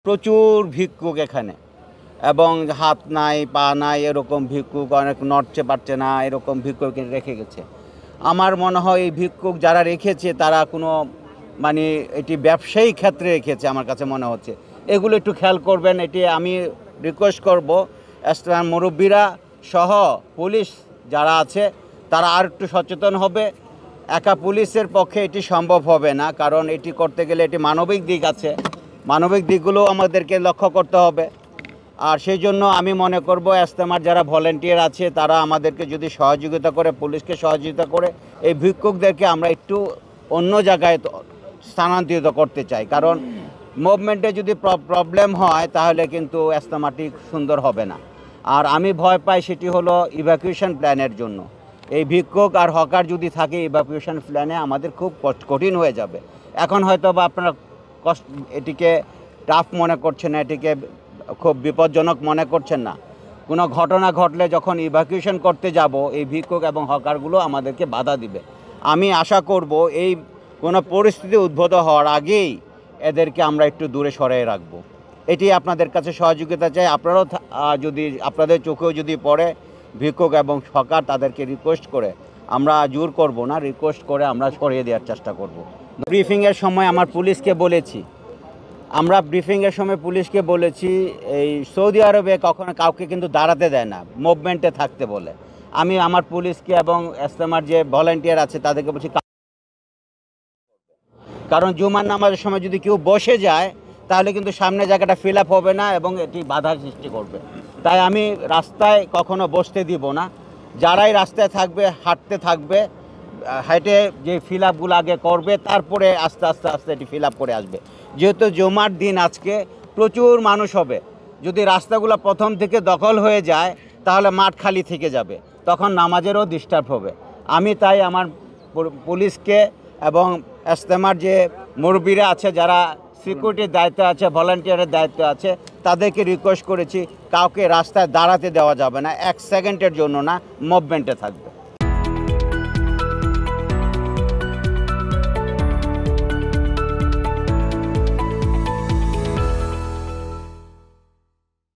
প্রচুর ভিক্ষুক এখানে এবং হাত নাই পা নাই এরকম ভিক্ষুক, অনেক নড়তে পারছে না এরকম ভিক্ষুক রেখে গেছে। আমার মনে হয় এই ভিক্ষুক যারা রেখেছে তারা কোনো মানে এটি ব্যবসায়িক ক্ষেত্রে রেখেছে আমার কাছে মনে হচ্ছে। এগুলো একটু খেয়াল করবেন, এটি আমি রিকোয়েস্ট করব স্থানীয় মুরব্বীরা সহ পুলিশ যারা আছে তারা আর একটু সচেতন হবে। একা পুলিশের পক্ষে এটি সম্ভব হবে না, কারণ এটি করতে গেলে এটি মানবিক দিক আছে, মানবিক দিকগুলো আমাদেরকে লক্ষ্য করতে হবে। আর সেই জন্য আমি মনে করব ইজতেমার যারা ভলেন্টিয়ার আছে তারা আমাদেরকে যদি সহযোগিতা করে, পুলিশকে সহযোগিতা করে এই ভিক্ষুকদেরকে আমরা একটু অন্য জায়গায় স্থানান্তরিত করতে চাই, কারণ মুভমেন্টে যদি প্রবলেম হয় তাহলে কিন্তু ইজতেমাটি সুন্দর হবে না। আর আমি ভয় পাই সেটি হলো ইভ্যাকুয়েশন প্ল্যানের জন্য। এই ভিক্ষুক আর হকার যদি থাকে ইভ্যাকুয়েশন প্ল্যানে আমাদের খুব কঠিন হয়ে যাবে। এখন হয়তো বা আপনারা এটিকে টাফ মনে করছেন না, এটিকে খুব বিপজ্জনক মনে করছেন না। কোনো ঘটনা ঘটলে যখন ইভ্যাকুয়েশন করতে যাব এই ভিক্ষুক এবং হকারগুলো আমাদেরকে বাধা দিবে। আমি আশা করব এই কোনো পরিস্থিতি উদ্ভূত হওয়ার আগেই এদেরকে আমরা একটু দূরে সরিয়ে রাখব। এটি আপনাদের কাছে সহযোগিতা চাই। আপনারাও যদি আপনাদের চোখেও যদি পড়ে ভিক্ষুক এবং হকার, তাদেরকে রিকোয়েস্ট করে, আমরা জোর করব না, রিকোয়েস্ট করে আমরা সরিয়ে দেওয়ার চেষ্টা করব। ব্রিফিংয়ের সময় আমার পুলিশকে বলেছি, এই সৌদি আরবে কখনো কাউকে কিন্তু দাঁড়াতে দেয় না, মুভমেন্টে থাকতে বলে। আমি আমার পুলিশকে এবং ইজতেমার যে ভলেন্টিয়ার আছে তাদেরকে বলছি, কারণ জুমার নামাজের সময় যদি কেউ বসে যায় তাহলে কিন্তু সামনে জায়গাটা ফিল আপ হবে না এবং এটি বাধার সৃষ্টি করবে। তাই আমি রাস্তায় কখনো বসতে দিব না। যারাই রাস্তায় থাকবে হাঁটতে থাকবে, হাইটে যে ফিল আপগুলো আগে করবে, তারপরে আস্তে আস্তে এটি ফিল আপ করে আসবে। যেহেতু জুমার দিন আজকে প্রচুর মানুষ হবে, যদি রাস্তাগুলো প্রথম থেকে দখল হয়ে যায় তাহলে মাঠ খালি থেকে যাবে, তখন নামাজেরও ডিস্টার্ব হবে। আমি তাই আমার পুলিশকে এবং ইজতেমার যে মুরব্বীরা আছে, যারা সিকিউরিটির দায়িত্ব আছে, ভলান্টিয়ারের দায়িত্ব আছে, তাদেরকে রিকোয়েস্ট করেছি কাউকে রাস্তায় দাঁড়াতে দেওয়া যাবে না, 1 সেকেন্ডের জন্য না, মুভমেন্টে থাকবে।